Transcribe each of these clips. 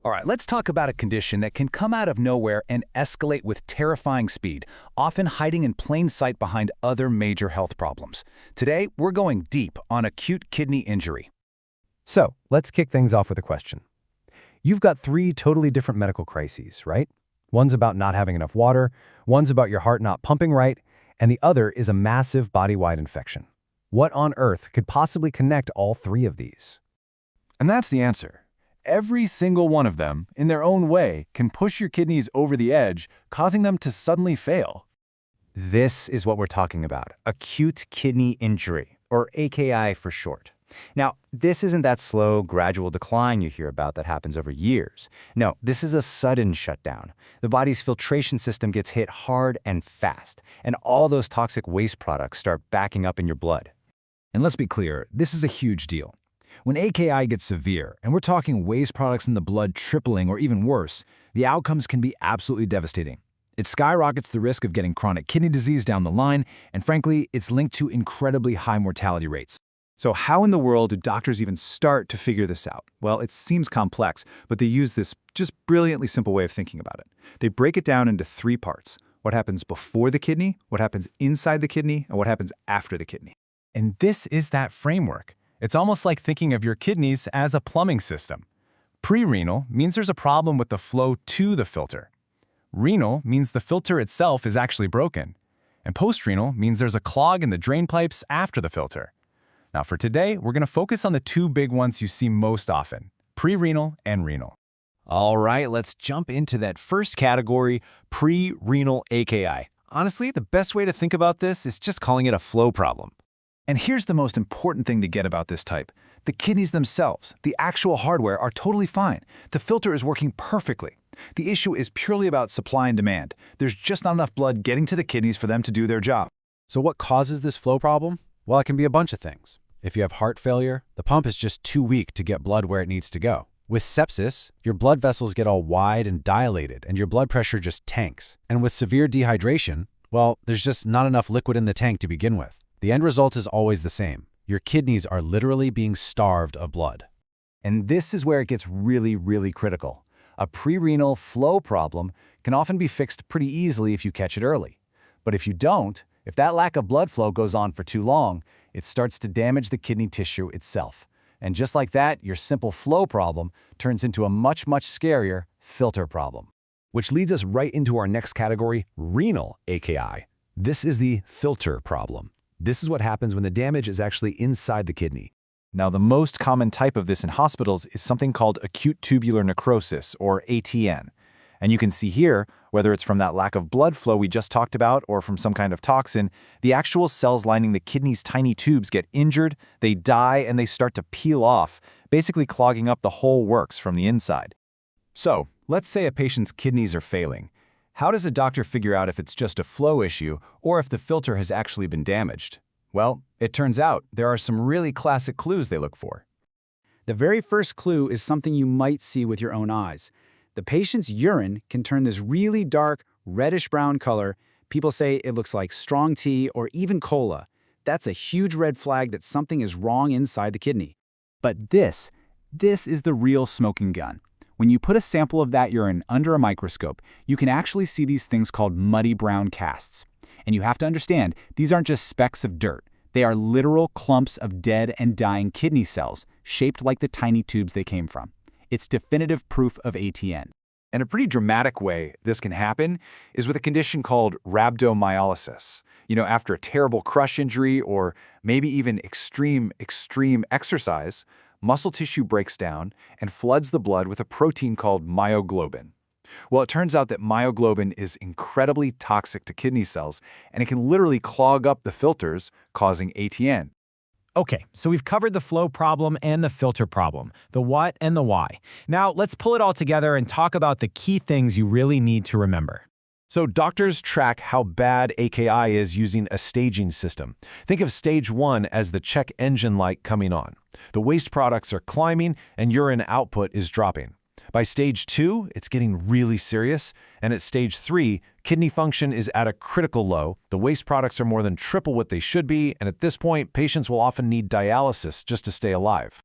All right, let's talk about a condition that can come out of nowhere and escalate with terrifying speed, often hiding in plain sight behind other major health problems. Today, we're going deep on acute kidney injury. So, let's kick things off with a question. You've got three totally different medical crises, right? One's about not having enough water, one's about your heart not pumping right, and the other is a massive body-wide infection. What on earth could possibly connect all three of these? And that's the answer. Every single one of them, in their own way, can push your kidneys over the edge, causing them to suddenly fail. This is what we're talking about, acute kidney injury, or AKI for short. Now, this isn't that slow, gradual decline you hear about that happens over years. No, this is a sudden shutdown. The body's filtration system gets hit hard and fast, and all those toxic waste products start backing up in your blood. And let's be clear, this is a huge deal. When AKI gets severe, and we're talking waste products in the blood tripling or even worse, the outcomes can be absolutely devastating. It skyrockets the risk of getting chronic kidney disease down the line, and frankly, it's linked to incredibly high mortality rates. So how in the world do doctors even start to figure this out? Well, it seems complex, but they use this just brilliantly simple way of thinking about it. They break it down into three parts: what happens before the kidney, what happens inside the kidney, and what happens after the kidney. And this is that framework. It's almost like thinking of your kidneys as a plumbing system. Pre-renal means there's a problem with the flow to the filter. Renal means the filter itself is actually broken. And post-renal means there's a clog in the drain pipes after the filter. Now for today, we're going to focus on the two big ones you see most often, pre-renal and renal. All right, let's jump into that first category, pre-renal AKI. Honestly, the best way to think about this is just calling it a flow problem. And here's the most important thing to get about this type. The kidneys themselves, the actual hardware, are totally fine. The filter is working perfectly. The issue is purely about supply and demand. There's just not enough blood getting to the kidneys for them to do their job. So what causes this flow problem? Well, it can be a bunch of things. If you have heart failure, the pump is just too weak to get blood where it needs to go. With sepsis, your blood vessels get all wide and dilated, and your blood pressure just tanks. And with severe dehydration, well, there's just not enough liquid in the tank to begin with. The end result is always the same. Your kidneys are literally being starved of blood. And this is where it gets really critical. A pre-renal flow problem can often be fixed pretty easily if you catch it early. But if you don't, if that lack of blood flow goes on for too long, it starts to damage the kidney tissue itself. And just like that, your simple flow problem turns into a much scarier filter problem. Which leads us right into our next category, renal AKI. This is the filter problem. This is what happens when the damage is actually inside the kidney. Now, the most common type of this in hospitals is something called acute tubular necrosis, or ATN. And you can see here, whether it's from that lack of blood flow we just talked about or from some kind of toxin, the actual cells lining the kidney's tiny tubes get injured, they die, and they start to peel off, basically clogging up the whole works from the inside. So, let's say a patient's kidneys are failing. How does a doctor figure out if it's just a flow issue or if the filter has actually been damaged? Well, it turns out there are some really classic clues they look for. The very first clue is something you might see with your own eyes. The patient's urine can turn this really dark, reddish-brown color. People say it looks like strong tea or even cola. That's a huge red flag that something is wrong inside the kidney. But this is the real smoking gun. When you put a sample of that urine under a microscope, you can actually see these things called muddy brown casts. And you have to understand, these aren't just specks of dirt. They are literal clumps of dead and dying kidney cells, shaped like the tiny tubes they came from. It's definitive proof of ATN. And a pretty dramatic way this can happen is with a condition called rhabdomyolysis. After a terrible crush injury or maybe even extreme exercise, muscle tissue breaks down and floods the blood with a protein called myoglobin. Well, it turns out that myoglobin is incredibly toxic to kidney cells, and it can literally clog up the filters, causing ATN. Okay, so we've covered the flow problem and the filter problem, the what and the why. Now let's pull it all together and talk about the key things you really need to remember. So doctors track how bad AKI is using a staging system. Think of stage 1 as the check engine light coming on. The waste products are climbing and urine output is dropping. By stage 2, it's getting really serious, and at stage 3, kidney function is at a critical low, the waste products are more than triple what they should be, and at this point, patients will often need dialysis just to stay alive.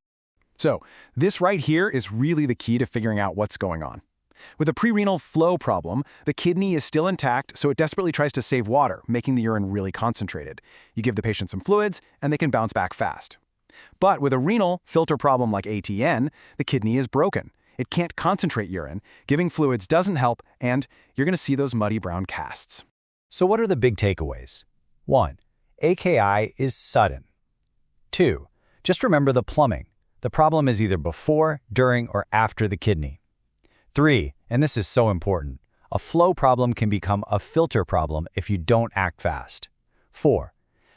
So, this right here is really the key to figuring out what's going on. With a prerenal flow problem, the kidney is still intact, so it desperately tries to save water, making the urine really concentrated. You give the patient some fluids, and they can bounce back fast. But with a renal filter problem like ATN, the kidney is broken. It can't concentrate urine, giving fluids doesn't help, and you're going to see those muddy brown casts. So what are the big takeaways? 1. AKI is sudden. 2. Just remember the plumbing. The problem is either before, during, or after the kidney. 3, and this is so important, a flow problem can become a filter problem if you don't act fast. 4,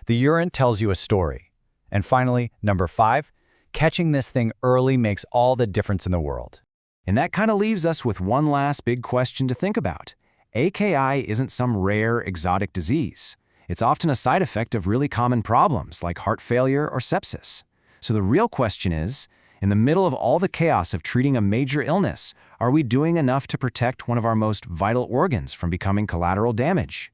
the urine tells you a story. And finally, number 5, catching this thing early makes all the difference in the world. And that kind of leaves us with one last big question to think about. AKI isn't some rare, exotic disease. It's often a side effect of really common problems like heart failure or sepsis. So the real question is, in the middle of all the chaos of treating a major illness, are we doing enough to protect one of our most vital organs from becoming collateral damage?